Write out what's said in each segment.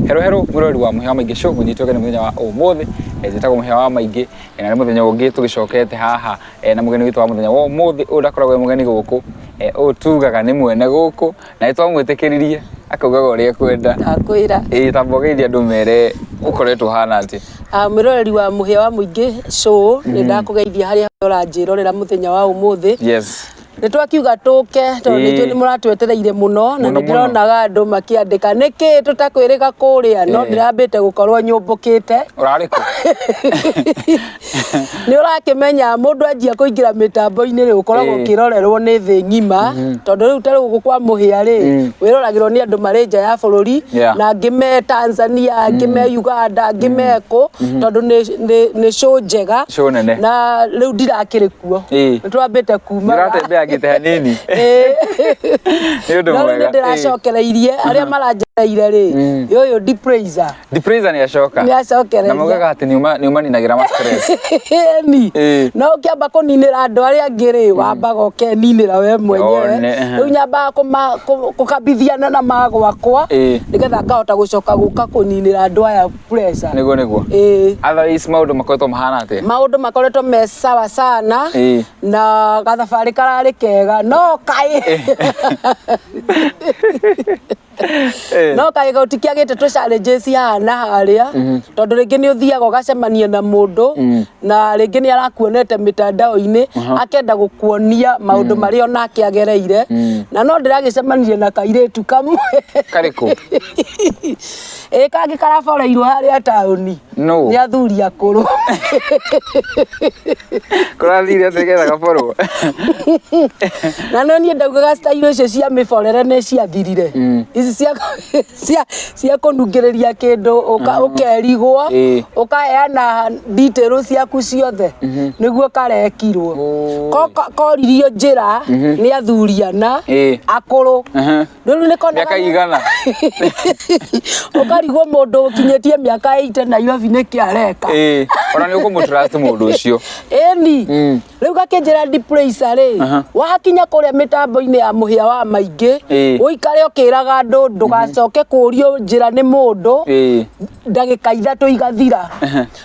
hero murori wa muhewa maingi show munyitoke ni muthenya wa umuthi njitagwo muhewa maingi na ni muthenya ungi tugicokete haha na mugeni witu wa muthenya wa umuthi udakoragwo mugeni guku tugaga ni mwene guku na itwamwitikiririe akaugaga uria kwenda akwira tambogeithia andu mere ukoretwo hana ati murori wa muhewa muingi show ni ndakugeithia haria uranjirorera muthenya wa umuthi. Yes. Nitwakiuga tuke tondu nitwe ni muratwetereire muno na ndironaga andu makiandika niki tutakwirika kuria no ndirambite gukorwo nyumbukite urariko ni urakimenya mundu anjia kuingira mitambo-ini ri ukoragwo kirorerwo ni thi ngima tondu riu tari guku kwa muhia ri wiroragirwo ni andu mari nja ya bururi na ngime Tanzania ngime Uganda ngime ku tondu ni show njega na riu ndirakiri kuo nitwambite kuma gite hanini no ndiracokereirie aria maranjereire ri yoyo depraiser ni acoka na mugaga ati ni umaninagira ma stress ni no kiamba kuninira andu aria angi ri wambaga ukeninira we mwenyewe riu nyamba kukabithiana na magwakwa nigetha ngahota gucoka guka kuninira andu aya pressure niguo otherwise maundu makoretwo mahana ati maundu makoretwo me sawa sana na gathabari karari kega no kai no kai gutikiagite tu challenges hana haria tondu ringi ni uthiaga ugacemania na mundu na ringi ni arakuonete mitandao-ini akenda gukuonia maundu mari onake agereire na no ndiragicemanirie na kairetu kamwe kariko kangi karaboreirwo haria tauni ni athuri akuru kurathire ategera gaborwo na no ni ndaugaga style icio cia miborere ni ciathirire ici cia kunungiriria kindu ukerigwo ukaheana details ciaku ciothe niguo karekirwo koririo njira ni athuriana akuru riu ni kona miaka igana ukarigwo mundu ukinyetie miaka 8 na yovi ni kiareka ona ni ukumutrust mundu ucio ni riu gakinjira depraiser ri wakinya kuria mitambo-ini ya muhia wa maingi uikare ukiraga andu ndugacoke kurio njira ni mundu ndagika 3 igathira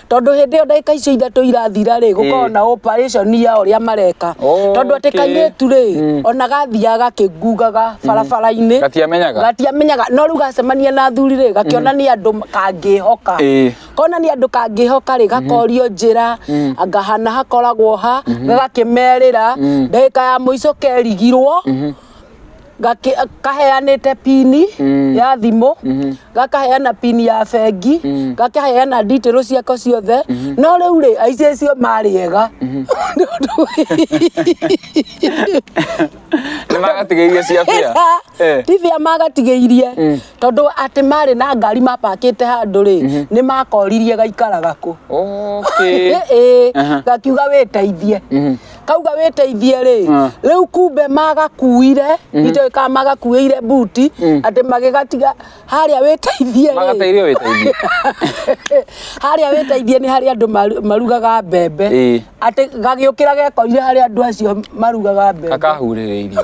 tondu hindi yo ndagika icio 3 irathira ri gukorwo na operation ya uria mareka tondu ati kairetu ri ona gathiaga kigugaga barabara-ini gatiamenyaga no riu gacemania na athuri ri gakiona ni andu kangihoka kona ni andu kangihoka ri gakorio njira angahana hakoragwo ha gakimerira ndagika ya muico kerigirwo kaheanite pini ya thimu gakaheana pini ya bengi gakaheana details ciako ciothe no riu ri aici cio mariega ni magatigeirie cia bia tivia magatigeirie tondu ati mari na ngari mapakite handu ri ni makoririe gaikaraga ku gakiuga witeithie kauga witeithie ri riu kumbe magakuire ito ka magakuire buti ati magigatiga haria witeithie ri magateirio witeithie haria witeithie ni haria andu marugaga mbembe ati gagiukira gekorire haria andu acio marugaga mbembe akahuririirio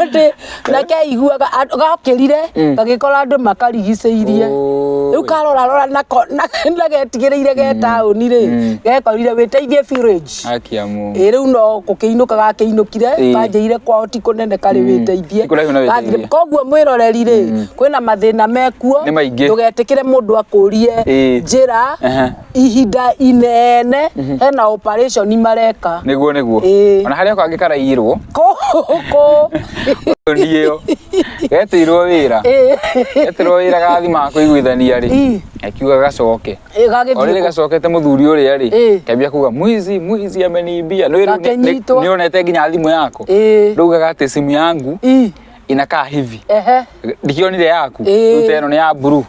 ati nake iguaga gakirire gagikora andu makarigiceirie riu karora na getigiriire ge tauni ri gekorire witeithie village akiamu riu no kukiinuka gakiinukire kanjeire kwao ti kunene kari witeithie koguo mwiroreri ri kwina mathina mekuo ndugetikire mundu akurie njira ihinda inene hena operation mareka niguo ona haria kangi karairwo ndiyo getirwo wira gathima kuiguithania ri akiuga gacoke ori gacokete muthuri uria ri kambia kuga mwizi amenibia ni onete nginya thimu yako ndugaga ati simu yangu inakaa hivi ndikionire yaku uteno ni ya blue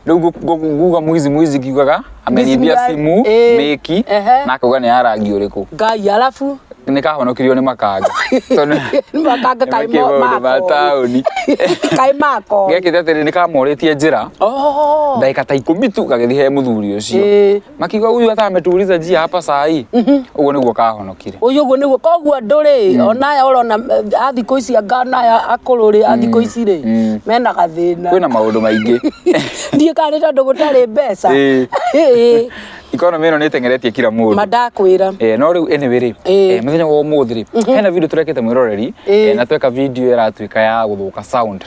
nguga mwizi kiugaga amenibia simu meki na kuga ni ya rangi uriku ngai alafu nikahonokirio ni makanga tondu makanga kai mako gekite atiri nikamoritie njira ndagika ta 10 tu gagithi he muthuri ucio makiuga uyu atametuliza njia hapa saa hii uguo niguo kahonokire uguo niguo koguo nduri onaya urona athiko ici angana akururi athiko ici ri mena gathina kwina maundu maingi ndie kana tondu gutari mbeca economy ino nitengeretie kila mundu madakwira no riu anyway ri muthenya wa umuthi ri hena video turekete mwiroreri na tweka video iratuika ya guthuka sound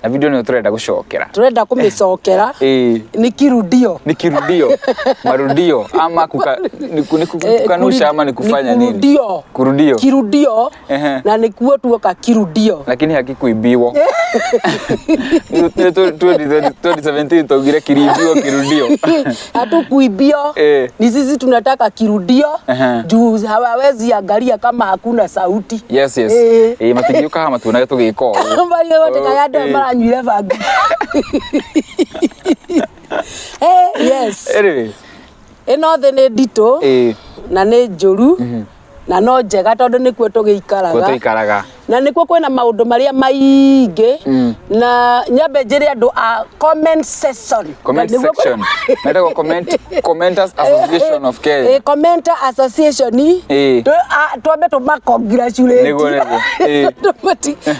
na video ni turenda gucokera turenda kumicokera ni kirudio marudio ama kukanusha ama ni kufanya nini kirudio na nikuo tuoka kirudio lakini hakikuibiwa 2017 tugire kirudio hatukuibio ni sisi tunataka kirudio juu hawawezi angalia kama hakuna sauti yes matigioka kama tunayo tugiko mbali wote kayado maranyuire vangu yes eno thene dito na ne njuru na no njega tondu nikuo tugiikaraga na nikuo kwina maundu maria maingi na nyambe njire andu a comment section metago commenters association of Kenya commenter association twambe tuma congratulate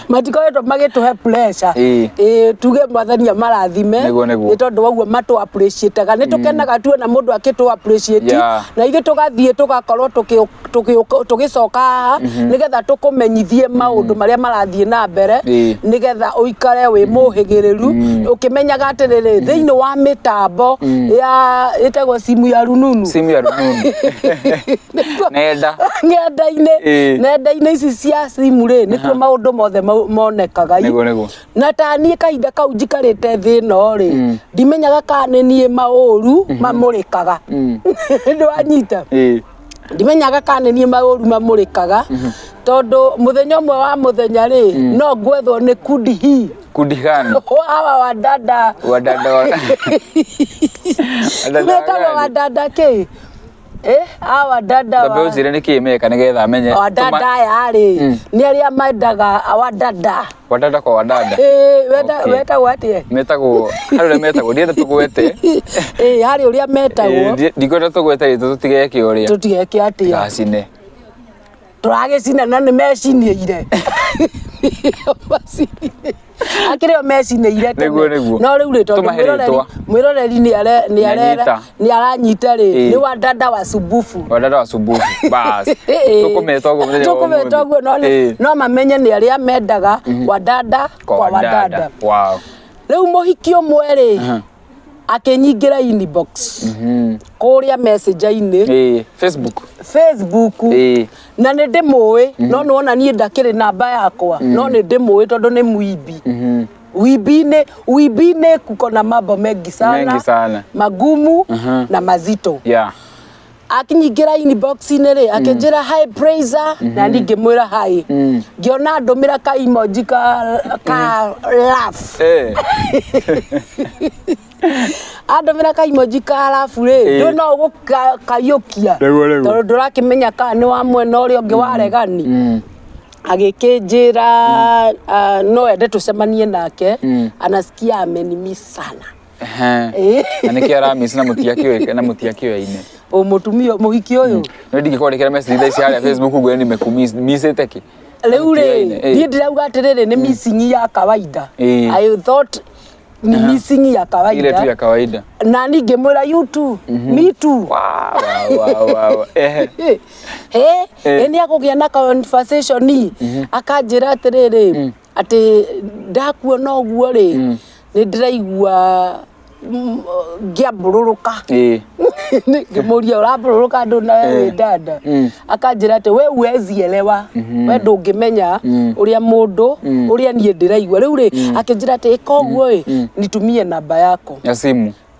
matikoe to magituhe pressure tuge mwathania marathime ni tondu waguo matu appreciate ga ni tukenaga tu na mundu akitu appreciate na ithe tugathie tugakorwo tugicoka nigetha tukumenyithie maundu maria marathie na mbere nigetha uikare wi muhigiriru ukimenyaga atiriri thiini wa mitambo ya itagwo simu ya rununu nenda-ini ici cia simu ri nikuo maundu mothe monekaga na tanie kahinda kau njikarite thino ri ndimenyaga kana nie mauru mamurikaga ndwanyita ndimenyaga kana nie mauru mamurikaga tondu muthenya umwe wa muthenya ri no gwethwo ni kundi gani hawa wadada ke hawa dada wa zire ni kimeka nigetha amenye wadada yari ni aria mendaga wadada kwa wadada weta watie metagwo hari metagwo ndienda tugwete hari uria metagwo ndikwenda tugwete tutigeke uria tutigeke atia gacine turagicina na ni mecinieire akireo mecinieire niguo no riu rito mwiroreri ni aranyita ri ni wadada wa subufu bas tukumeta uguo no mamenye ni aria mendaga wadada kwa wadada wow riu muhiki umwe ri akinyingira inbox kuria message-ini Facebook na ni ndimui no nona nie ndakiri namba yakwa no ni ndimui tondu ni muibi wibine kuko na mambo mengi sana magumu na mazito akinyingira inbox-ini ri akinjira hi praiser na ngimwira hi ngiona ndumira ka emoji ka laugh adomira ka emoji ka laugh ri ndona ugu kayukia tondu ndurakimenya ka ni wa mwena uria ungi waregani agikinjira no ende tucemanie nake anasikia amenimiss sana anikiara miss na mutiakio ine o mutumio muhiki uyu no ndingikondekera message ici haria Facebook gwe ni mekumiss ki riu ri ni ndirauga atiriri ni missing ya kawaida I thought ni missing ya kawaida ile tu ya kawaida na ningimwira you too me too wow eni akugia na conversation ni akanjira atiriri ati ndakuona uguo ri ni ndiraigua ngiambururuka ngimuria urabururuka ndu na wewe dada akanjira ati we uwezielewa we ndungimenya uria mundu uria nie ndiraigua riu ri akinjira ati koguo nitumie namba yako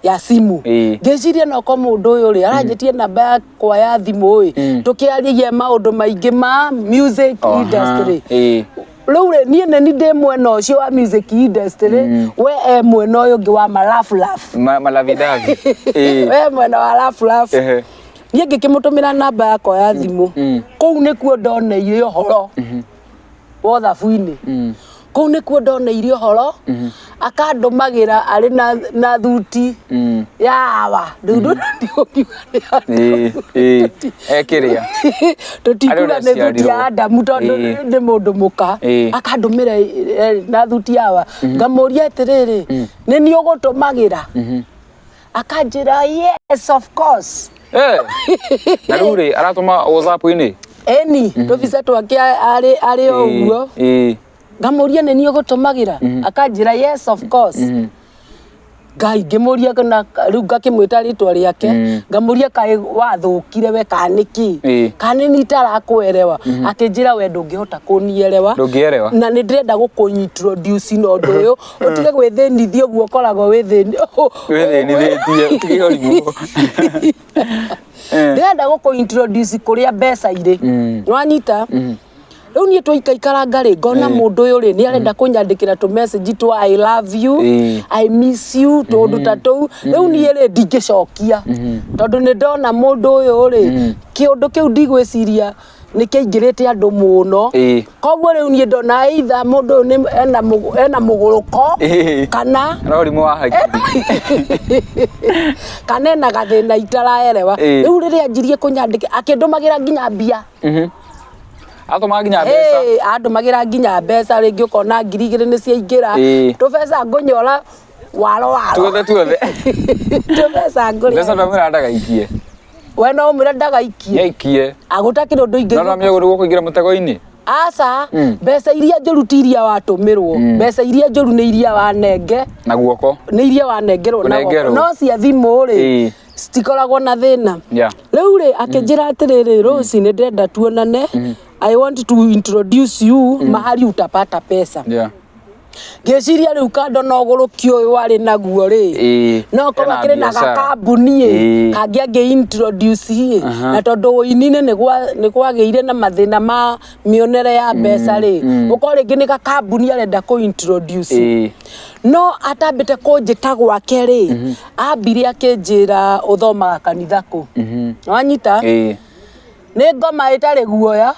ya simu ngeciria no ko mundu uyu ri aranjetie namba yakwa ya thimu tukiarigie maundu maingi ma music industry riu ri nie neni ndi mwena ucio wa music industry we mwena uyu ngi wa malavidavi we mwena wa laugh niĩ ngĩkĩmũtũmĩra namba yakwa ya thimũ kũu nĩkuo ndoneire ũhoro wa thabu-inĩ kũu nĩkuo ndoneire ũhoro akandũmagĩra arĩ na thuti ya awa ekĩrĩa tũtikuga nĩ thuti ya Adamu tondũ nĩ mũndũ mũka akandũmĩra na thuti ya awa ngamũria atĩrĩrĩ nĩ niĩ ũgũtũmagĩra akanjĩra yes of course na rĩu rĩ aratũma WhatsApp-inĩ eni tũbica twake arĩ o ũguo ngamuria nĩ niĩ ũgũtũmagĩra akanjĩra yes of course ngai ngĩmuria kana rĩu ngakĩmwĩta rĩtwa rĩake ngamuria kaĩ wathũkire we kanĩki kanĩni itarakwerewa akĩnjĩra we ndũngĩhota kũnierewa na nĩ ndĩrenda gũkũ-introduce na ũndũ ũyũ ũtige gwĩthĩnithia ũguo ũkoragwo wĩthĩnithĩtie ũguo ndĩrenda gũkũ-introduce kũrĩa mbeca irĩ nĩwanyita rĩu niĩ twaikaikaranga rĩ ngona mũndũ ũyũ rĩ nĩ arenda kũnyandĩkĩra tũ message twa I love you I miss you tũndũ ta tũu rĩu niĩ rĩ ndingĩcokia tondũ nĩ ndona mũndũ ũyũ rĩ kĩũndũ kĩu ndigwĩciria nĩ kĩingĩrĩte andũ mũno koguo rĩu niĩ ndona either mũndũ ũyũ ena mũgũrũko kana mũrimũ wa hakiri kana ena gathĩna itaraerewa rĩu rĩrĩa anjirie kũnyandĩka akĩndũmagĩra nginya mbia atũmaga nginya mbeca andũmagĩra nginya mbeca rĩngĩ ũkona 2,000 nĩ ciaingĩra tũbeca ngũnyora waro tuothe tũbeca ngũrĩa mbeca ndamwĩra ndagaikie we no ũmwĩre ndagaikie agũtakĩra ũndũ ingĩ no mĩagũrũ gũkũingĩra mũtego-inĩ aca mbeca iria njũru ti iria watũmĩrwo mbeca iria njũru nĩ iria wanenge na guoko nĩ iria wanengerwo na guoko no cia thimũ rĩ citikoragwo na thĩna rĩu rĩ akĩnjĩra atĩrĩrĩ Rose nĩ ndĩrenda tuonane I want to introduce you mahali utapata pesa ngĩciria rĩu kando no ũgũrũki ũyũ arĩ naguo rĩ no korwo akĩrĩ na gakambuni kangĩ angĩ-introduce na tondũ ũini-inĩ nĩ kwagĩire na mathĩna ma mĩonere ya mbeca rĩ ũkorwo rĩngĩ nĩ gakambuni arenda kũ-introduce no atambĩte kũnjĩta gwake rĩ ambire akĩnjĩra ũthomaga kanitha kũ wanyita nĩ ngoma ĩtarĩ guoya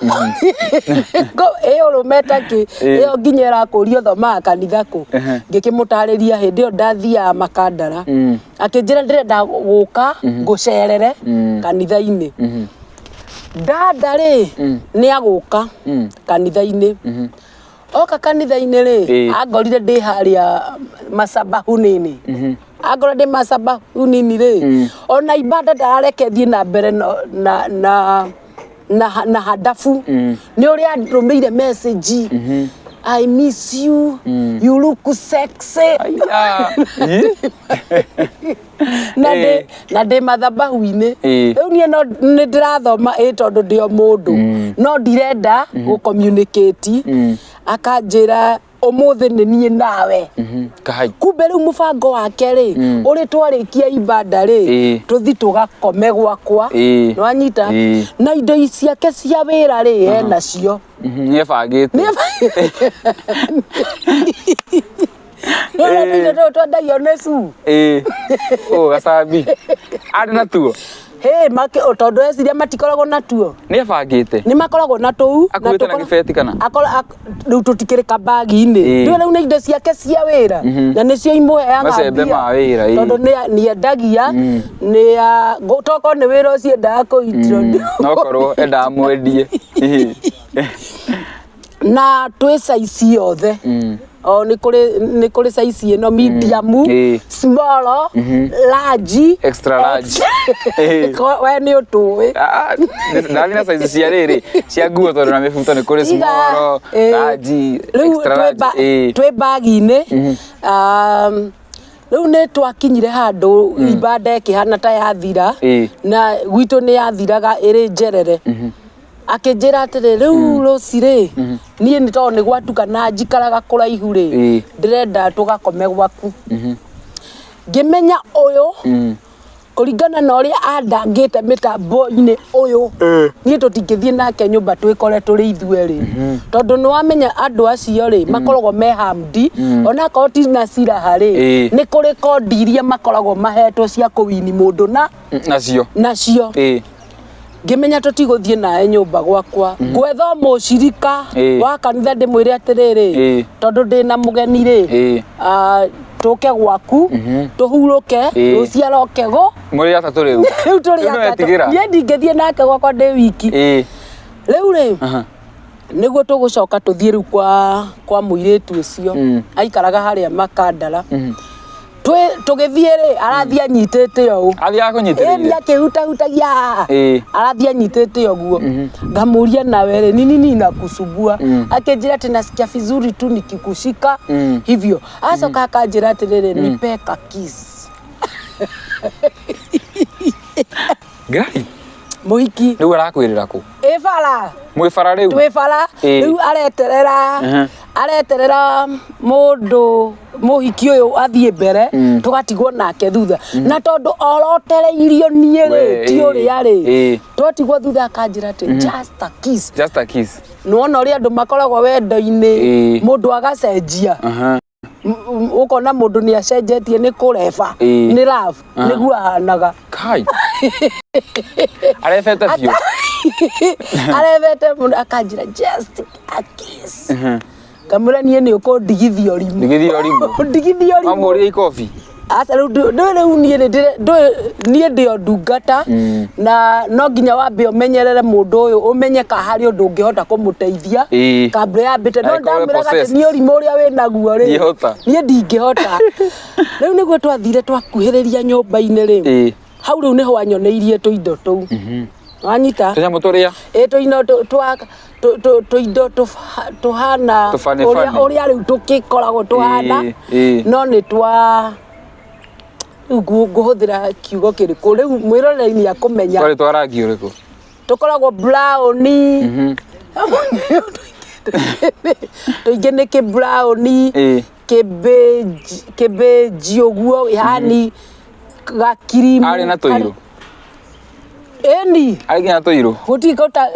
ũrũmeta kĩ ĩyo nginya ĩrakũria ũthomaga kanitha kũ ngĩkĩmũtarĩria hĩndĩ ĩyo ndathiaga Makandara akĩnjĩra ndĩrenda gũka ngũcerere kanitha-inĩ dada rĩ nĩ agũka kanitha-inĩ oka kanitha-inĩ rĩ angorire ndĩ harĩa masabahu nini agora ndĩ masabahu nini rĩ ona ibada ndarekethie na mbere na hadafu nĩ ũrĩa andũmĩire message I miss you you look sexy na ndĩ mathabahu-inĩ rĩu niĩ nĩ ndĩrathoma tondũ ndĩ o mũndũ no ndirenda gũ-communicate akanjĩra ũmũthĩ nĩ niĩ nawe kumbe rĩu mũbango wake rĩ ũrĩ twarĩkia ibada rĩ tũthi tũgakome gwakwa nĩwanyita na indo ciake cia wĩra rĩ enacio nĩebangĩte nĩũrĩa twendagio nĩ cu gacambi arĩ natuo tondũ eciria matikoragwo natuo nĩebangĩte nĩ makoragwo na tũu akuĩte na gĩbeti kana rĩu tũtikĩrĩ kambagi-inĩ rĩu rĩu nĩ indo ciake cia wĩra na nĩcio imũheaga macembe ma wĩra tondũ nĩ endagia tokorwo nĩ wĩra ũcio endaga kũ-introduce no korwo endaga mwendie na twĩ size yothe nĩ kũrĩ size ĩno medium small large extra large we nĩ ũtũĩ ndathi na size cia rĩrĩ cia nguo tondũ na mĩbuto nĩ kũrĩ small large extra large twĩ bagi-inĩ rĩu nĩ twakinyire handũ ibada ĩkĩhana ta yathira na gwitũ nĩ yathiraga ĩrĩ njerere akĩnjĩra atĩrĩ rĩu Rose rĩ niĩ nĩ tondũ nĩ gwatukana njikaraga kũraihu rĩ ndĩrenda tũgakome gwaku ngĩmenya ũyũ kũringana na ũrĩa andangĩte mĩtambo-inĩ ũyũ niĩ tũtingĩthiĩ nake nyũmba twĩkore tũrĩ ithuerĩ tondũ nĩ wamenya andũ acio rĩ makoragwo me hamdi onakorwo ti na ciraha rĩ nĩ kũrĩ kondi iria makoragwo mahetwo cia kũwini mũndũ nacio ngimenya tutiguthie nae nyumba gwakwa gwetha mucirika wa kanitha ndimwire atiriri tondu ndina mugeni ri tuke gwaku tuhuruke ruciara okego muri atatu riu turi atatu nie ndingithie nake gwakwa ndi wiki riu ri niguo tugucoka tuthie riu kwa muiritu ucio aikaraga haria Makandara tugithie ri arathia anyitite o athia kunyitiriria ni akihutahutagia arathia anyitite oguo ngamuria nawe ri nini nakusumbua akinjira ati nasikia vizuri tu nikikushika hivyo acoka akanjira atiriri nipe ka kiss gai muhiki riu arakwirira ku fara mwifara riu twifara riu areterera mundu muhiki uyu athie mbere tugatigwo nake thutha na tondu orotereirio nie ri ti uria ri twatigwo thutha akanjira ati just a kiss nuona uri andu makoragwo wendo-ini mundu agacenjia ukona mundu ni acenjetie ni kureba ni love niguo ahanaga kai arefete fio arefete mundu akanjira just a kiss kamura nie ni ukundigithia urimu ndigithia urimu amuria ikofi asa riu nie ndio ndungata na no nginya wambe umenyerere mundu uyu umenye ka hari undu ungihota kumuteithia kabla yambite no ndamiraga ati ni urimu uria winaguo ri nie ndingihota riu niguo twathire twakuhiriria nyumba-ini ri hau riu niho wanyoneirie tuindo tuu wanyita tunyamu turia tuindo tuindo tuhana uria riu tukikoragwo tuhana no ni twa nguhuthira kiugo kiriku riu mwiroreri akumenya twari twa rangi uriku tukoragwo brown tuingi ni ki brown kibeji uguo yani gakirimu ari na tuiru eni ari na tuiru gutikota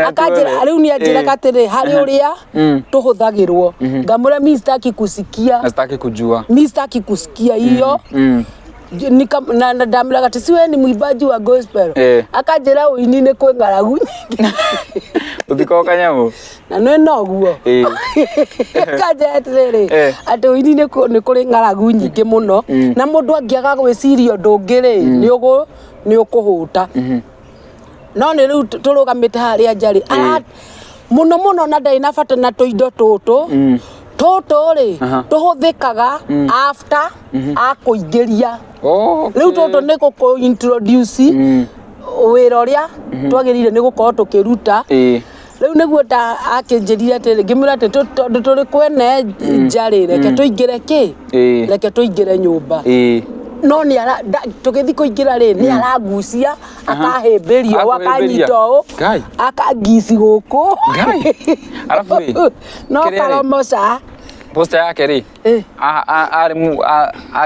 akajira riu ni ajira katire hari uria tuhuthagirwo ngamura Mr. Kikusikia nastaki kujua Mr. Kikusikia hiyo na ndamiraga ati siwe ni mwimbaji wa gospel akajira uini ni kwi ngaragu nyingi uthiko kanyamu na no noguo akajira atiriri ati uini ni kuri ngaragu nyingi muno na mundu angiaga gwiciria ndungiri ni ukuhuta no ni riu turugamite haria njari muno na ndai na bata na tuindo tutu ri tuhuthikaga after akuingiria riu tutu ni guku introduce wira uria twagirire ni gukorwo tukiruta riu niguo ta akinjirire ati ngimura ati turi kwene njari reke tuingire ki reke tuingire nyumba no ni tugithi kuingira ri ni aragucia akahimbirio wakanyito akangisi guku alafu ri no karamosa posta yake ri ari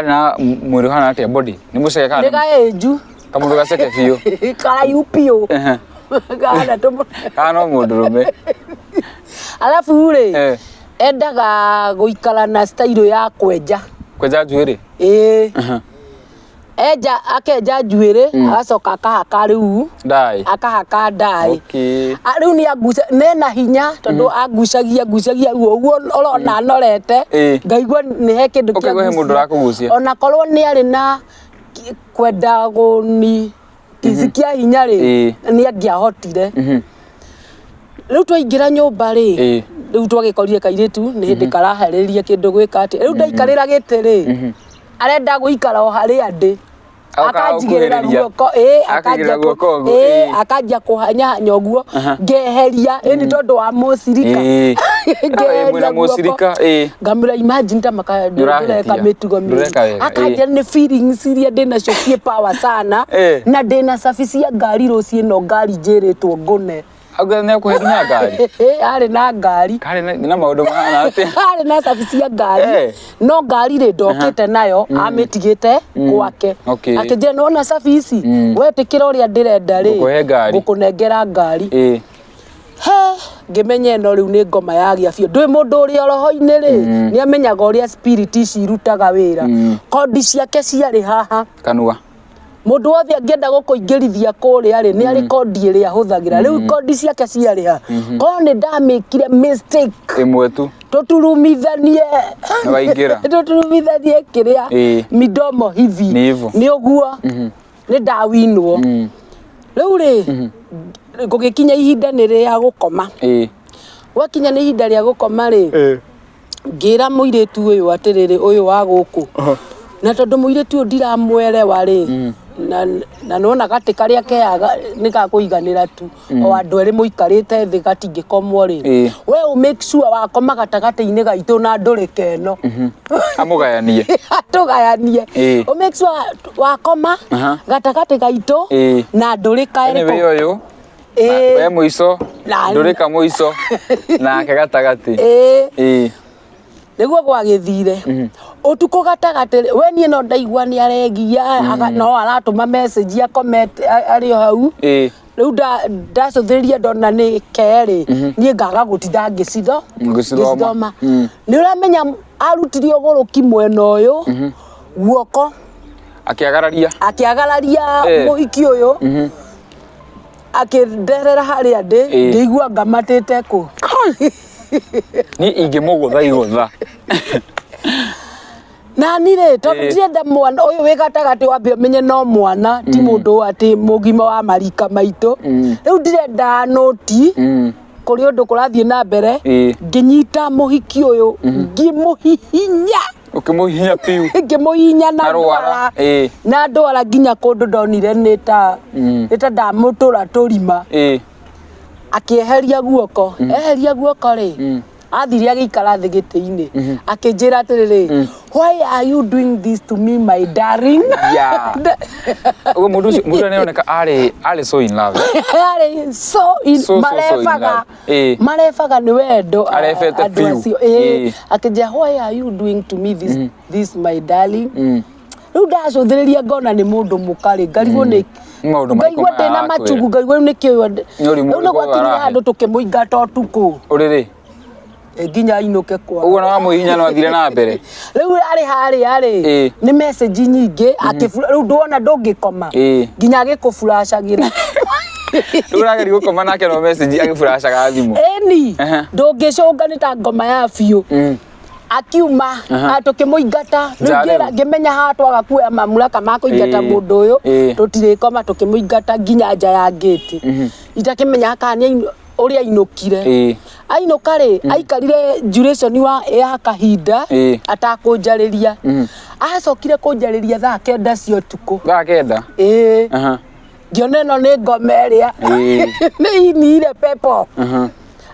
na mwiri hana ati body ni muceke kana ndega eju kamundu gaceke fio kara yupio kana to kana mundu rume alafu ri endaga guikara na style ya kwenja njuiri akenja njuiri agacoka akahaka riu akahaka ndai riu ni aguca nena hinya tondu agucagia uguo urona norete ngaigua ni he kindu kia mundu rakugucia ona korwo ni ari na kwenda guni kisikia hinya ri ni angiahotire riu twaingira nyumba ri riu twagikorire kairitu ni hindi karaheriria kindu gwika ati riu ndaikarira giti ri arenda guikara o hari andi akajigirira guoko akajia kuhanya nyoguo ngeheria ni tondu wa mucirika ngeheria mucirika ngamira imagine ta makadureka mitugo akajia ni feelings iria ndina cio power sana na ndina service ya ngari rucie no ngari njiritwo ngune aga ne ko hedina ngari ari na ngari kare na maundu mahana ati ari na service ya ngari no ngari ri ndokite nayo amitigite gwake akije no na service wetikira uria ndirenda ri gukunengera ngari ngimenye no riu ni ngoma ya gia bio ndui mundu uria roho-ini ri ni amenyaga uria spirit cirutaga wira kodi ciake ciari haha kanua mundu wothe angienda gukuingirithia kuria ri ni ari kodi ri ahuthagira riu kodi ciake ciari ha ko ni ndamikire mistake imwe tu tuturumithanie waingira tuturumithanie kiria midomo hivi ni uguo ni ndawinwo riu ri gugikinya ihinda ni ria gukoma wakinya ni ihinda ria gukoma ri ngira muiritu uyu atiriri uyu wa guku na tondu muiritu ndiramwerewa ri na nona gati karia keaga nika kuiganira tu o andu eri muikarite thi gatingikomwo ri we make sure wakoma gatagati-ini gaitu na nduri keno amugayanie atugayanie o make sure wakoma gatagati gaitu na nduri kaereko ni uyu we muico nduri ka muico na gatagati niguo gwagithire utuko gatagati we nie no ndaigua ni aregia no aratuma message ya comment ari hau riu ndacuthiria ndona ni keri nie ngaga gutinda ngicithoma ni uramenya arutirio guruki mwena uyu guoko akiagararia muhiki uyu akinderera haria ndi ndigua ngamatite ku ni ingimugutha igutha na nire tondu ndirenda mwana uyu wi gatagati wa menye no mwana ti mundu ati mugima wa marika maitu riu ndirenda noti kuri undu kurathie na mbere nginyita muhiki uyu ngimuhihinya ukimuhihinya piu ngimuhihinya na ndwara nginya kundu ndonire nita ndamutura turima akieheria guoko eheria guoko ri athiri agikara thi giti-ini akinjira atiriri why are you doing this to me my darling ugo mundu ne oneka ari so in love ari so marefaga ni wendo arefete piu akinjira why are you doing to me this my darling riu ndacuthiriria ngona ni mundu mukari ngarigwo ni ngaigua ndina machugu ngaigua ni kiyo riu ni gwakinyire handu tukimuingata utuku uriri nginya inuke kwa uguo na muhinya no athire na mbere riu ari ni message nyingi akifura riu ndona ndungikoma nginya agikufurashagira riu urageri gukoma nake no message agifurashaga thimu eni ndungicunga ni ta ngoma ya biu akiuma tukimuingata ngira ngimenya hatwaga kuoya mamulaka ma kuingata mundu uyu tutirikoma tukimuingata nginya nja ya gate itakimenya kani uria inukire ainuka ri aikarire duration ya kahinda atakunjariria acokire kunjariria thaa 9 cia utuku thaa 9 ngiona ino ni ngoma iria ni inire pepo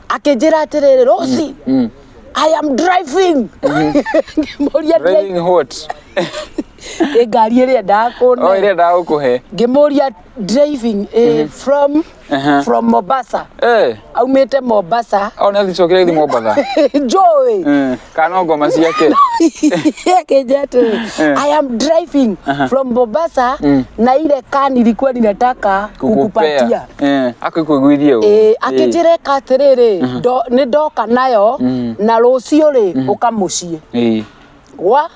akinjira atiriri Rosi I am driving driving what ngari iria ndakune iria ndagukuhe ngimuria driving from Mombasa aumite Mombasa ona thicokire thi Mombasa joy kana ngoma ciake I am driving from Mombasa na ile kani ilikuwa ninataka kukupatia akikuiguithie akinjire katiriri ni ndoka nayo na rucio ri ukamucie wa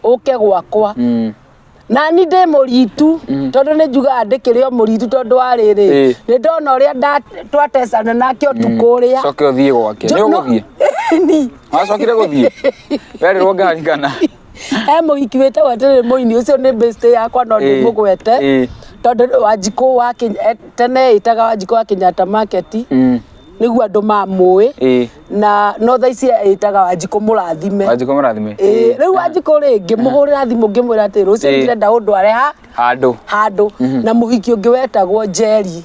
uke gwakwa na ni ndi muritu tondu ni njuga ndikirio muritu tondu ariri ni ndona uria twatesana nake utuku uria coke uthie gwake ni uguthie ni acokire guthie werirwo ngari kana muhiki wetagwo atiriri muini ucio ni beste yakwa no ndimugwete tondu Wanjiku wa tene itaga Wanjiku wa Kenyatta market niguo andu mamui na no tha ici itaga Wanjiku murathime riu Wanjiku ri ngimuhurira thimu ngimwira ati rucio ndirenda undware handu na muhiki ungi wetagwo Njeri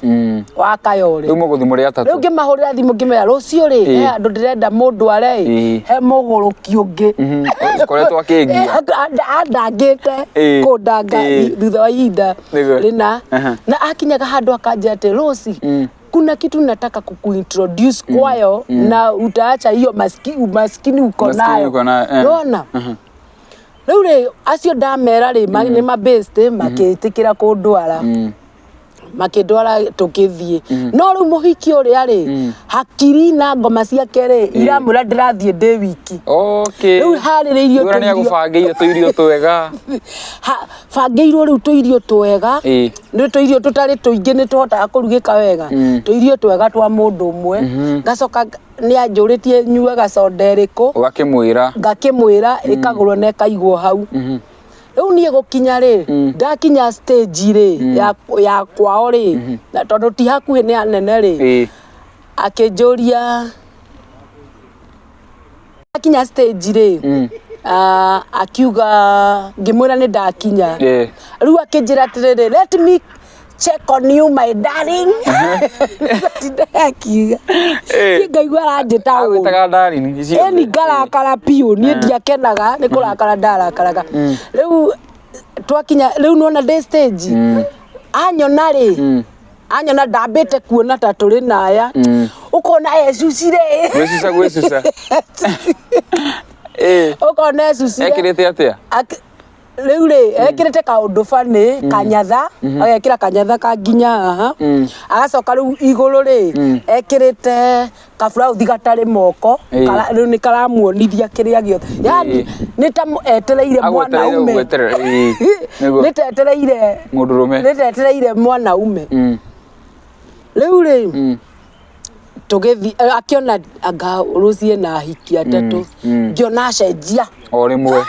wa Kayore riu muguthi muri atatu riu ngimahurira thimu ngimwira rucio ri he andu ndirenda mundware he muguruki ungi koretwo akingia andangite kundanga thutha wa ihinda rina na akinyaga handu akanjira ati Rosi kuna kitu nataka kukuintroduce kwayo na utaacha hiyo maskini uko nayo unaona riu ri acio ndamera ri ni mabeste makitikira kundwara makindwara tukithie no riu muhiki uria ri hakiri na ngoma ciake ri iramura ndirathie ndi wiki riu haririirio tu ni agubangeire tuirio twega bangeirwo riu tuirio twega ni tuirio tutari tuingi ni tuhotaga kurugika wega tuirio twega twa mundu umwe ngacoka ni anjuritie nyue gacoda iriku ngakimwira ikagurwo na ikaigwo hau riu nie gukinya ri ndakinya stage ri ya kwao ri na tondu ti hakuhi ni anene ri akinjuria akinya stage ri akiuga ngimwira ni ndakinya riu akinjira tiriri let me check on you my darling akiuga ngaigua aranjita u agwitaga darling ni ngarakara piu ni ndiakenaga ni kurakara ndarakaraga riu twakinya riu nona day stage anyona ri anyona ndambite kuona ta turi naya ukona ecucire gwicuca ukona ecucire ekirite atia riu ri ekirite kaundu bani kanyatha agekira kanyatha ka nginya haha agacoka riu iguru ri ekirite kablouthi gatari moko riu ni karamuonithia kiria giothe yani ni ta etereire mwanaume ni tetereire mundurume ni tetereire mwanaume riu ri tugethi akiona anga rucie na hiki atatu ngiona cenjia o rimwe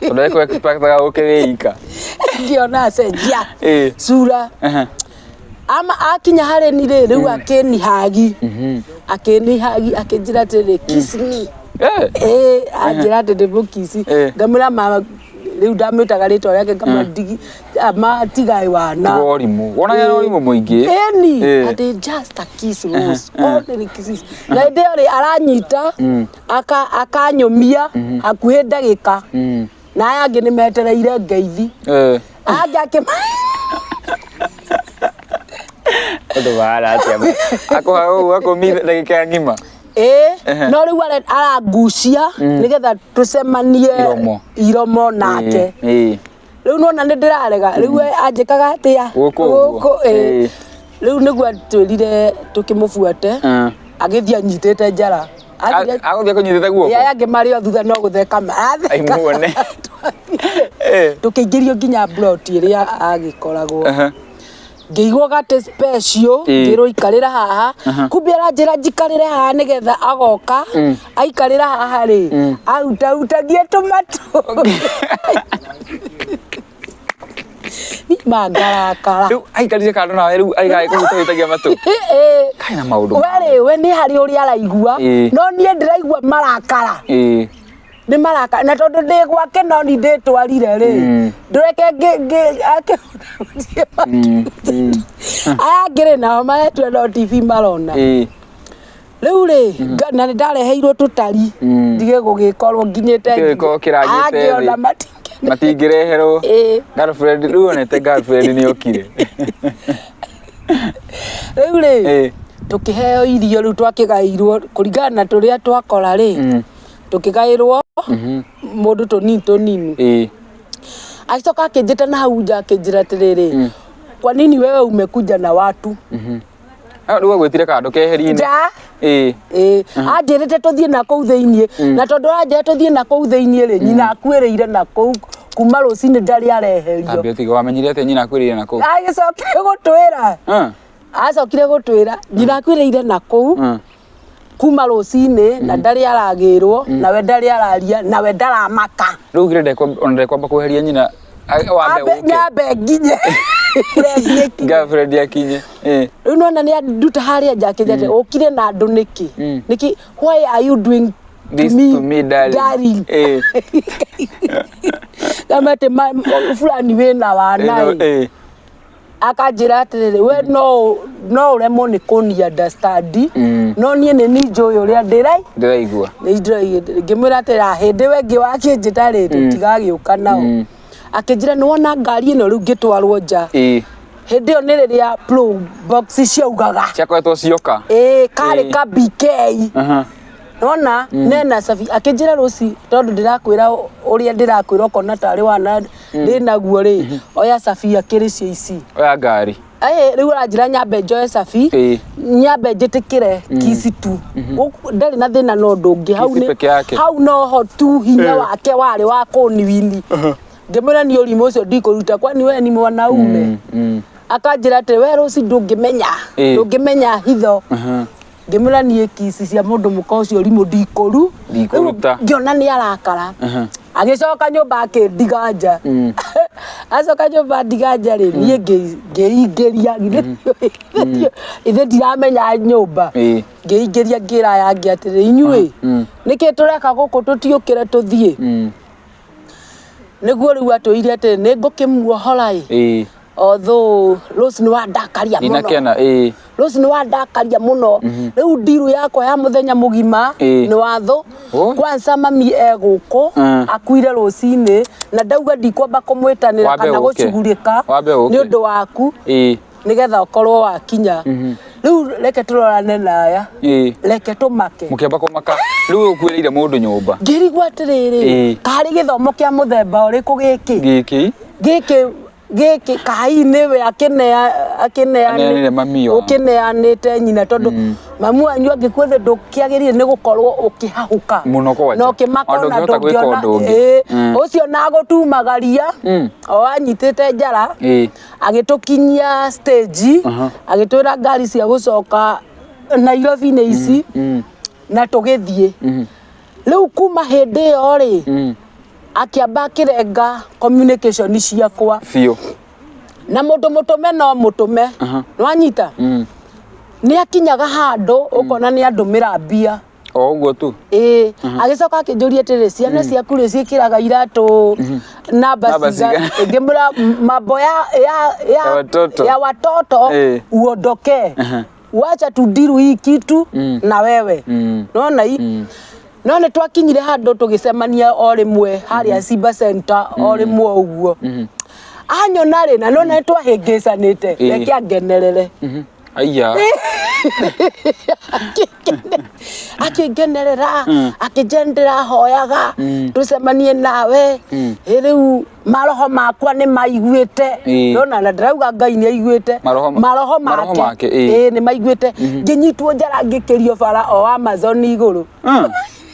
tondu expectaga ukiriika ngiona cenjia sura ama akinya hare ni riu akinihagi akinjira tiri kiss me anjira tiri bukisi ngamira mama riu ndamwitaga ritwa riake ngamadigi matigai wana orimu wona ya orimu muingi ati just a kiss rose only kisses na ndere aranyita akanyumia hakuhe ndagika na yangi ni metereire ngeithi anga odo wala atia ako mi ndagika ngima no riu arangucia nigetha tucemanie iromo nake riu nona ni ndirarega riu anjikaga atia guku riu niguo twirire tukimubuate agithia nyitite njara aguthia kunyitite guoko yangi mario thutha no gutheka aimuone tukiingirio nginya plot iria agikoragwo ngeigwo gate special ngiro ikarira haha kumbe aranjira njikarire haha nigetha agoka aikarira haha ri autagie tomato ni mangarakara riu aikarire kando nawe riu aigae kuhutagia matu kaina maundu we ni hari uri araigua no nie ndiraigua marakara ni maraka na tondu ndi gwake no ni nditwarire ri ndureke aya ngire nao maretwe no TV marona riu ri na ndareheirwo tutari ndige gugikorwo nginyite ngiko kiragite matingireherwo girlfriend riu onete girlfriend ni okire riu ri tukiheo irio riu twakigairwo kuringana na turia twakora ri tukigairwo mundu tunini agicoka akinjita na hau nja akinjira tiriri kwa nini wewe umekuja na watu riu gwitire kando keheri-ini anjirite tuthie na kou thiini na tondu anjire tuthie na kou thiini ri nyina akwirire na kou kuma rucini ndari areherio ambia tiga wamenyire ati nyina akwirire na kou agicokire gutwira acokire gutwira nyina akwirire na kou kuma rucini na ndari aragirwo na we ndari araria na we ndaramaka riu gire ndekwamba kuheria nyina nyambe nginye girlfriend yakinye riu nona ni nduta haria njakijate ukire na andu niki why are you doing this to me darling kamate fulani wena wana akanjira atiriri we no uremwo ni kuni understand no nie ni ninjoy uria ndiraigua ngimwira atira hindi we ngi wakinjita riri tigagiuka nao akinjira ni wona ngari ino riu ngitwarwo nja hindi yo ni riria pro box ciaugaga ciakoretwo cioka kari ka BK nona nena safi akinjira ruci tondu ndirakwira uria ndirakwira kona tari wana ndinaguo ri oya safi akiri cio ici oya ngari riu aranjira nyambe njoe cabi nyambe njitikire kisi tu ndari na thina no ndungi hau no ho tu hinya wake wari wa kuniwini ngimwira ni urimu ucio ndikuruta kwani we ni mwanaume akanjira ati we ruci ndungimenya hitho ngimwira ni kisi cia mundu muka ucio urimu ndikuruta ngiona ni arakara agicoka nyumba akindiga nja acoka nyumba ndiga nja ri nie ngiingiria ithe ndiramenya nyumba ngiingiria ngira yangi atiri inyui niki tureka guku tutiukire tuthie niguo riu atuire ati ningukimuohora although Rose ni wandakaria muno Rose ni wandakaria muno riu ndiru yakwa ya muthenya mugima ni watho kwanza mami eguko akuire Rose-ini na ndauga ndikwamba kumwitanira kana gucugurika ni undu waku nigetha ukorwo wakinya riu reke turorane naya reke tumake mukiamba kumaka riu ukwirire mundu nyumba ngirigwa atiriri kari githomo kia muthemba uriku giki kai niwe akinea mamio ukineanite nyina tondu mamu anyu angikwethe ndukiagirie ni gukorwo ukihahuka muno kwaje no kimakona ndungiona ucio nagutumagaria o anyitite njara agitukinyia stage agitwira ngari cia gucoka Nairobi ni ici na tugithie riu kuma hindi yo ri akiamba kirenga communication ciakwa fio na mundu mutume no mutume nwanyita ni akinyaga handu ukona ni andumira mbia uguo tu agicoka akinjuria atiri ciana ciaku ri ciikiraga iratu namba ciga ngimura mambo ya watoto uondoke wacha tudiru hii kitu na wewe naona hii none twakinyire handu tugicemania o rimwe haria Simba Center o rimwe uguo anyona ri na none twahingicanite reke angenerere aya akingenerera akijendera hoyaga tucemanie nawe riu maroho makwa ni maiguite nona na ndirauga Ngai ni aiguite maroho make ni maiguite nginyitwo njara ngikirio bara o Amazon iguru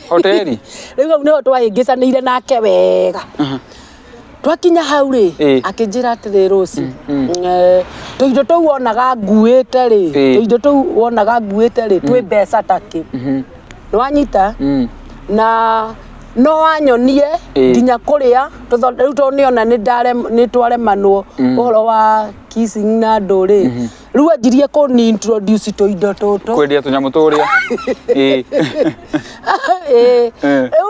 hoteli riu no twahingicanire nake wega twakinya hau ri akinjira atiri Rose tuindo tu wonaga nguite ri tuindo tu wonaga nguite ri twi mbeca taki nwanyita na no anyonie nginya kuria riu to niona ni twaremanwo uhoro wa kissing na nduri riu anjirie ku ni introduce tuindo tutu kwendia tunyamu turia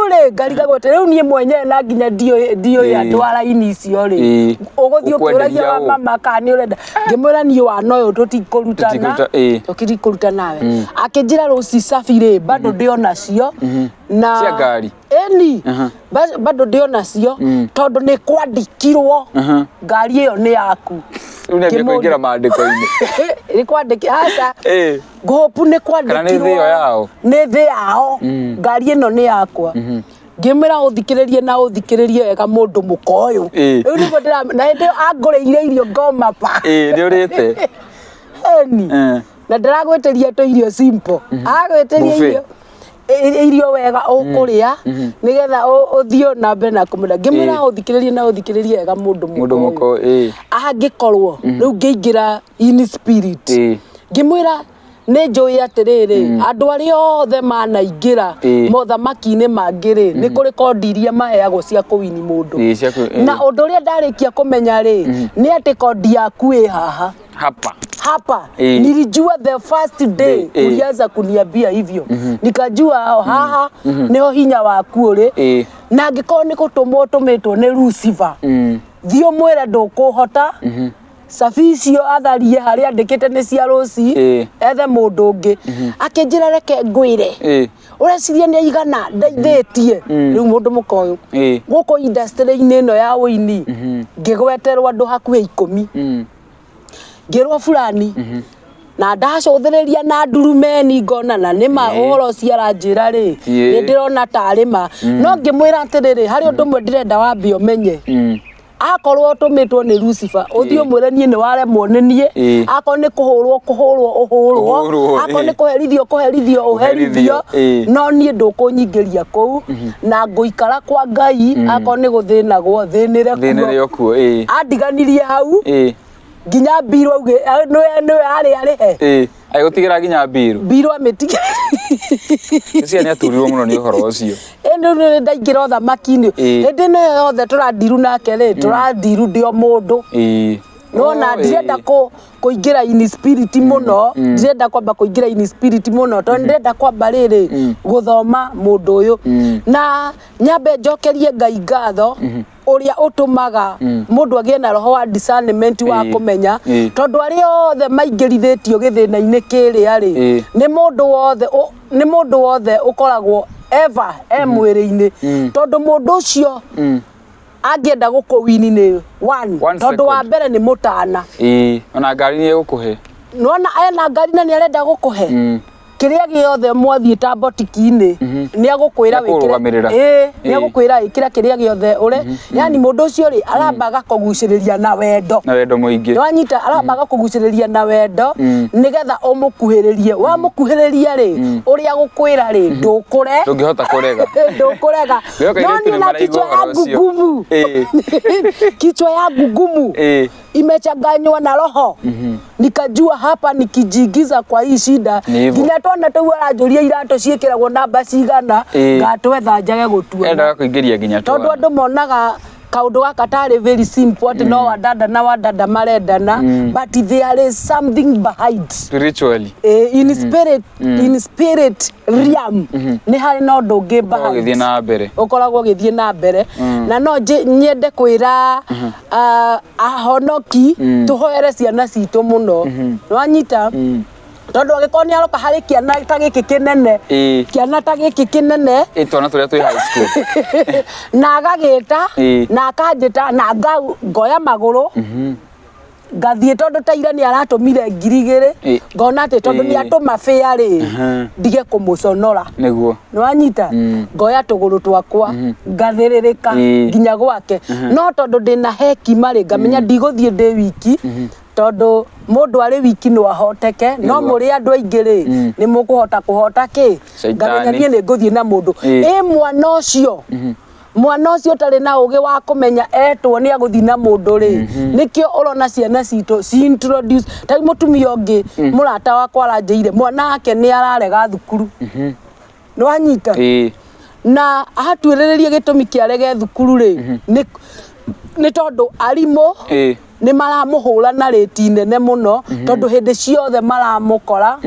uri ngariga gote riu nie mwenye na nginya dio ya ndwara-ini icio ri uguthio kuragia wa mama kani urenda ngimwira ni wana uyu tutikurutana tukirikuruta nawe akinjira Rose safi ri bado ndio nacio na cia ngari bado ndio nacio tondu ni kwandikirwo ngari iyo ni yaku unaweza kuingira maandiko-ini ni kwandikira aca gopu ni kwandikirwo kana ni thio yao ngari ino ni yakwa ngimira uthikiririe na uthikiririe wega mundu mukoyo riu ni ndira na hindi angureire irio ngoma pa ni urite na ndiragweteria to irio simple agweteria irio wega ukuria nigetha uthio na mbere na kumira ngimira uthikiririe wega mundu muko angikorwo riu ngiingira in spirit ngimwira ni njui atiriri andu aria othe manaingira mothamaki-ini mangiri ni kuri kodi iria maheagwo cia kuwini mundu na undu uria ndarikia kumenya ri ni ati kodi yaku i haha hapa nilijua the first day ulianza kuniambia hivyo nikajua haha niho hinya waku uri na ngiko ni gutumwo tumitwo ni Lucifer thio mwira ndukuhota saficio atharie haria ndikite ni cia Rose ethe mundu ungi akinjira reke ngwire ureciria ni aigana ndeithĩtie riu mundu mukoyo guko industry-ini ino ya uini ngigweterwo andu hakuhi 10 ngirwo fulani na ndacuthiriria na ndurumeni ngonana ni ma uhoro ciaranjira ri ni ndirona tarima no ngimwira atiriri hari undu mwe ndirenda wambe umenye akorwo tumitwo ni Lucifer uthio mwire nie ni waremwo ni nie akorwo ni kuhurwo akorwo ni kuherithio uherithio no nie ndukunyingiriia kuu na nguikara kwa Ngai akorwo ni guthinagwo thinire kuo andiganirie hau nginya mbiro uge no ari he agutigira nginya mbiro ametiga cia ni aturirwo muno ni uhoro ucio endo ndaingira thamaki-ini indi no yothe turandiru nake ri turandiru ndio mundu no na ndirenda kuingira in spirit muno ndirenda kwamba kuingira in spirit muno to ndirenda kwamba riri guthoma mundu uyu na nyambe njokerie Ngai ngatho uria utumaga mundu agie na roho wa discernment wa kumenya tondu ari othe maingirithitio githina-ini kiria ri ni mundu wothe ukoragwo ever mwiri-ini tondu mundu ucio angienda gukuwini ni one tondu wa mbere ni mutana ona ngari ni gukuhe nona ena ngari na ni arenda gukuhe kiria giothe mwathie ta botiki-ini ni agukwira wikire ni agukwira ikira kiria giothe ure yani mundu ucio ri arambaga kuguciriria na wendo muingi wanyita arambaga kuguciriria na wendo nigetha umukuhiririe wa mukuhiriria ri uria gukwira ri ndungihota kurega no ni na kichwa yangu ngumu kichwa yangu ngumu imechanganywa na roho nikajua hapa nikijiingiza kwa hii shida nginya twana tu aranjuria irato ciikiragwo namba cigana ngatwetha njage gutua endaga kuingiria nginya tondu andu monaga kaundu gaka tari very simple ati no wadada marendana but there is something behind spiritually in spirit realm ni hari no ndungi behind ukoragwo githie na mbere na no nyende kwira ahonoki tuhoere ciana citu muno nwanyita tondu agikorwo ni aroka hari kiana ta giki kinene itwana turia twi high school na agagita na akanjita na ngoya maguru ngathie tondu taira ni aratumire 2,000 ngona ati tondu ni atuma fare ri ndige kumuconora niguo nwanyita ngoya tuguru twakwa ngathiririka nginya gwake no tondu ndina hekima ri ngamenya ndigũthie ndi wiki tondu mundu ari wiki no ahoteke no muri andu aingi ri ni mukuhota kuhota ki ngamenya nie ni nguthie na mundu mwana ucio tari na ugi wa kumenya etwo ni aguthi na mundu ri nikio urona ciana citu ci introduce tai mutumia ungi murata wakwa aranjeire mwana wake ni ararega thukuru no anyita na ahatuiririe gitumi kiarege thukuru ri ni tondu arimu ni maramuhura na reti nene muno tondu hindi ciothe maramukora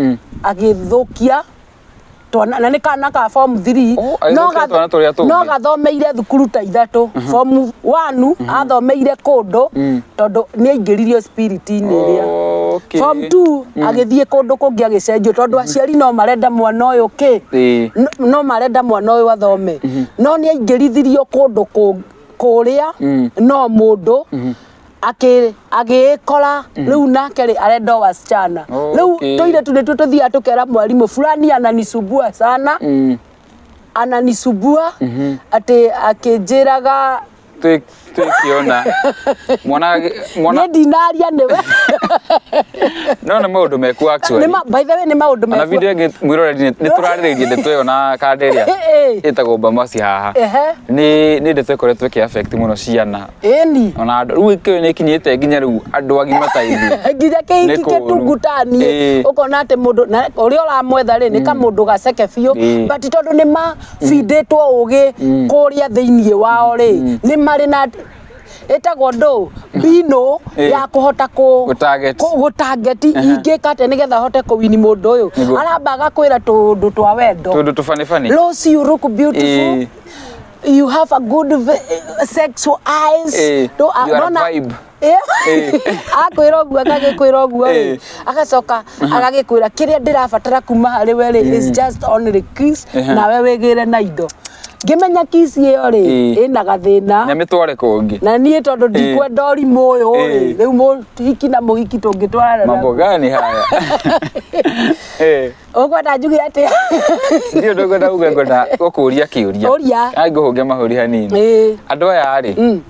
agithukia na ni kana ka form 3 no gathomeire thukuru ta 3 form 1 athomeire kundu tondu ni aingiririo spirit-ini iria form 2 agithie kundu kungi agicenjio tondu aciari no marenda mwana uyu no marenda mwana uyu athome no ni aingirithirio kundu kuria no mundu agikora riu nake ri arenda wasichana riu toire tuthia tukera mwalimu fulani ananisumbua sana ananisumbua ati akinjiraga tukiona mwana ndinaria niwe no maundu meku actually by the way ni maundu meku na video ngi mwiroreri ni turariririe ndeto yo na kanderia itagwo mbamasi haha ni ndeto ikoretwo ki affect muno ciana ni ona riu ikio ni kinyite nginya riu andu agima taithio nginya kiki ketungutani ukona ati mundu uri uramwetha ri ni ka mundu gaceke biu but tondu ni ma fidetwo ugi kuria thiini wao ri ni mari na etagwo ndo bino ya kuhota gutageti ingikate nigetha hote kuwini mundu uyu arambaga kwira tundu twa wendo tundu tufani Rose, you look beautiful you have a good sexual eyes you are vibe akwira oguo agagikwira oguo agacoka agagikwira kiria ndirabatara kuma hari we ri is just only kiss na we wigire na indo ngimenya kiss iyo ri ina gathina na mitware kungi na nie tondu ndikwenda urimu uyu ri riu muhiki na muhiki tungitwara mambo gani haya ukwenda njugi ati ndio ndogenda ugenda gukuria kiuria uria ai nguhungia mahuri hanini andu aya ri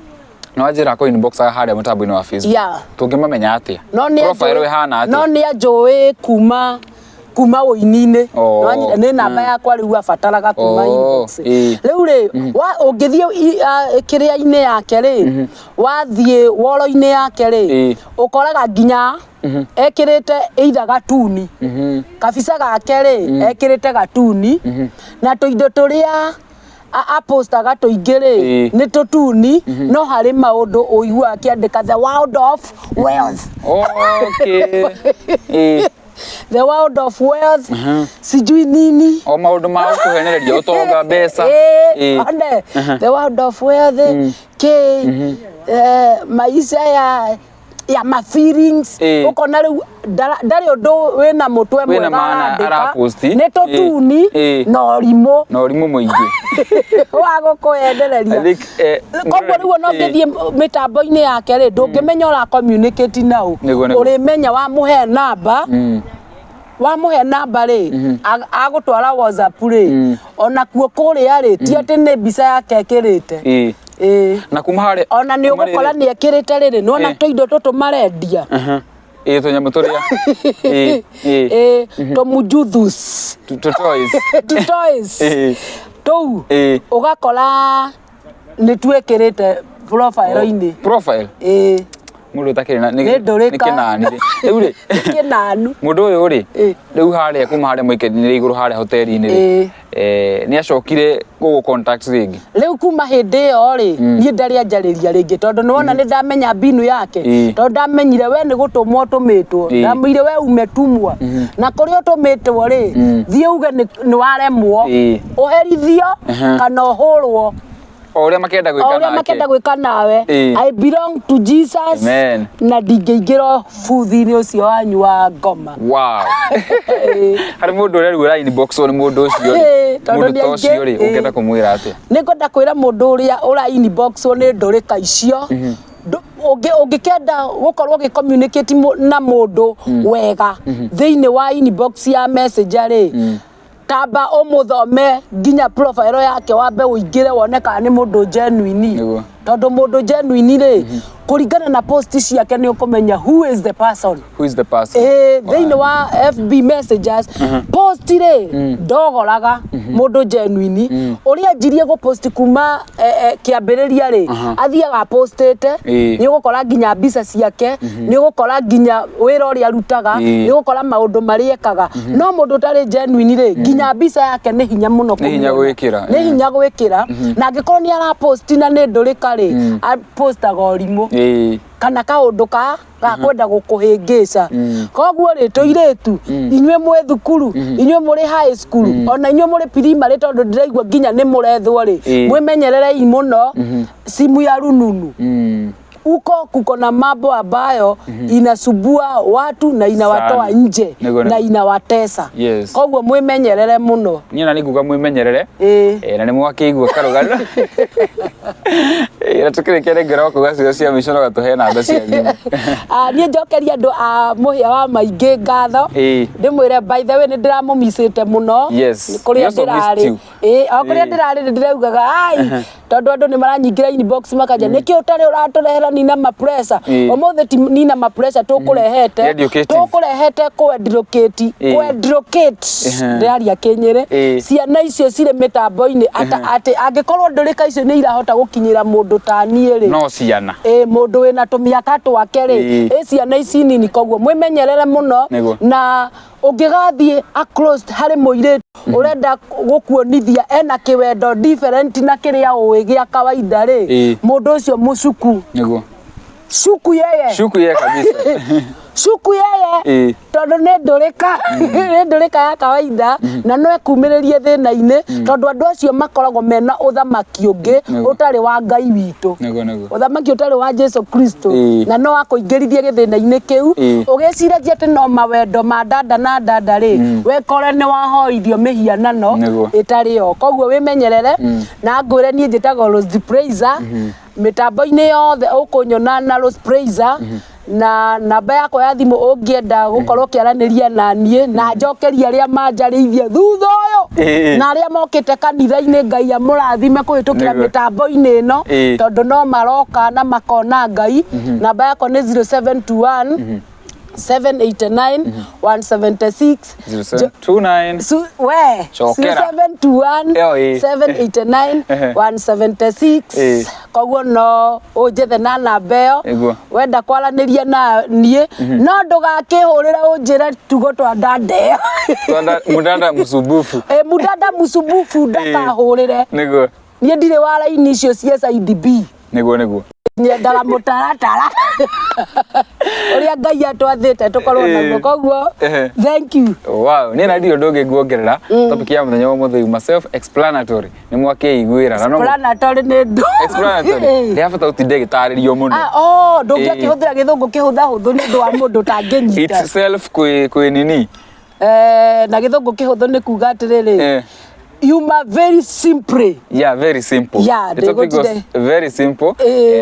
no njira ko inbox haria mutambo-ini wa Facebook tungimamenya atia profile we hana atia no ni anjui kuma uini-ini ni namba yakwa riu abataraga kuma inbox riu ri ungithie kiria-ini yake ri wathie woro-ini yake ri ukoraga nginya ekirite either gatuni kabisa gake ri ekirite gatuni na tuindo turia apostaga tuingire ni tutuni no hari maundu uigua akiandika the world of wealth the world of wealth sijui nini maundu ma kuhenereria utonga mbeca the world of wealth maisha ya ma feelings ukona riu ndari undu wina mutwe mwega araposti ni tutuni no rimu muingi wago kuendereria koguo riu no ngithie mitambo-ini yake ri ndungimenya ura communicate nao urimenya wamuhe namba ri agutwara WhatsApp ri ona kuo kuria ri ti ati ni mbica yake ekirite na kuma hari ona ni ugukora ni ekirite riri nona tuindo tutu marendia tunyamu turia tomujuthus toys tu ugakora ni twekirite profile-ini mundu utakirina ni kinani riu ri kinanu mundu uyu ri riu haria kuma haria muikenire iguru haria hoteli-ini ri ni acokire gugu contact ringi riu kuma hindi yo ri ni ndari anjariria ringi tondu niwona ni ndamenya mbinu yake tondu ndamenyire we ni gutumwa utumitwo ndamwire we umetumwa na kuria utumitwo ri thie uge ni waremwo uherithio kana uhurwo oria makenda gwika nawe I belong to Jesus na ndingĩingĩra buthi-inĩ ũcio wanyu wa ngoma hari mundu uria riu inbox ni mundu ucio mundu ta ucio ri ungenda kumwira atia ningwenda kwira mundu uria ura inbox ni ndurika icio ungikenda gukorwo gi communicate na mundu wega thiini wa inbox ya messenger ri tamba umuthome nginya profile yake wambe uingire wone kana ni mundu genuine tondu mundu genuine ri kuringana na post ciake ni ukumenya who is the person thiini wa FB messages post ri ndogoraga mundu genuine uria njirie gu post kuma kiambiriria ri athiaga postete ni ugukora nginya mbica ciake ni ugukora nginya wira uria arutaga ni ugukora maundu mariekaga no mundu tari genuine ri nginya mbica yake ni hinya muno ni hinya gwikira na angikorwo ni ara post na ni ndurika ri postaga orimu kana kaundu ka kwenda gukuhingica koguo ri tuiretu inywe mwe thukuru inywe muri high school ona inywe muri primary tondu ndiraigua nginya ni murethwo ri mwimenyererei muno simu ya rununu kuko na mambo ambayo inasubua watu na inawatoa nje na inawatesa koguo mwimenyerere muno nyina ni nguga mwimenyerere na ni mwakigwa karugano tukirikere ngero kugacio cia mishono gatuhe namba cia thimu ni njokeria andu a muhia wa maingi ngatho ndimwire by the way ni ndiramumisite muno kuria ndirari kuria ndirari ndiraugaga ai tondu andu ni maranyingira inbox makaja niki utari uraturehera nina mapressure omothe nina mapressure tukurehete kuedrocate ndiaria kinyire ciana icio cire mitambo-ini ati angikorwo ndurika icio ni irahota gukinyira mundu ta nie ri no ciana mundu wina tumiaka twake ri ciana ici nini koguo mwimenyerere muno na ungigathie across hari muiretu urenda gukuonithia ena kiwendo different na kiria uigia kawaida ri mundu ucio mucuku shuku yeye kabisa shuku yeye tondu ni ndurika ya kawaida na no ekumiririe thina-ini tondu andu acio makoragwo mena uthamaki ungi utari wa Ngai witu uthamaki utari wa Jesu Kristo na no akuingirithie githina-ini kiu ugiciragia ati no mawendo ma dada na dada ri wekore ni wahoithio mihianano itari yo koguo wimenyerere na ngwire nie njitagwo Rose Praiser mitambo-ini yothe ukunyona na Rose Praiser na namba yakwa ya thimu ungienda gukorwo kiaraniria na nie na njokeria aria manjarĩithia thutha ũyũ na aria mokite kanitha-inĩ Ngai amũrathime kũhĩtũkĩra mĩtambo-inĩ ĩno tondũ no maroka na makona Ngai. Namba yakwa nĩ 0721 789 176 0729 we 0721 789 176 koguo no unjethe na namba ĩyo wenda kwaranĩria na niĩ no ndũgakĩhũrĩre ũnjĩre tugo twa ndande mudada msubufu mudada msubufu ndakahũrĩre nĩguo niĩ ndirĩ wa raini icio cia SIDB nĩguo nyendaga mũtaratara ũrĩa Ngai atwathĩte tũkorwo naguo koguo thank you. Wow, niĩ na ndio ndũngĩ nguongerera topic ya mũthenya wa mũthĩ uma self explanatory nĩ mwakĩiguĩra na no explanatory nĩ ndũ explanatory nĩ bata ũtinde gĩtarĩrio mũno ndũngĩkĩhũthĩra gĩthũngũ kĩhũthahũthũ nĩ ũndũ wa mũndũ tangĩnyita itself kwĩ nini na gĩthũngũ kĩhũthũ nĩ kuga atĩrĩrĩ you are very simple. Yeah, very simple. Yeah, the topic was very simple.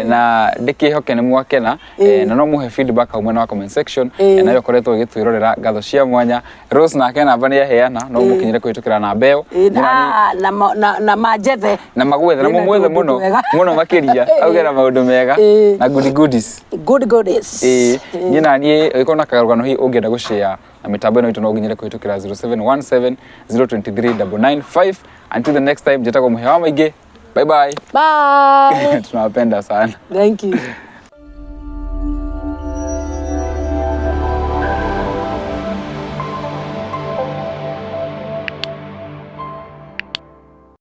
Na ndikihoke nĩ mwakena na no muhe feedback haumwe na comment section na yo koretwo gĩtwĩrorera ngatho cia mwanya. Rose nake namba nĩ yaheana no mũkinyire kũhĩtũkĩra namba ĩyo na manjethe na magwethe na mũmwethe mũno makĩria augera maũndũ mega na goodies nyina niĩ ĩkorwo na karũgano hii ũngĩenda gũshare na mitambo ĩno itũ no nginyire kũhĩtũkĩra 0717 023 995. Until the next time, njĩtagwo mũhĩa wa maingĩ. Bye bye. Bye. Tunawapenda sana. Thank you.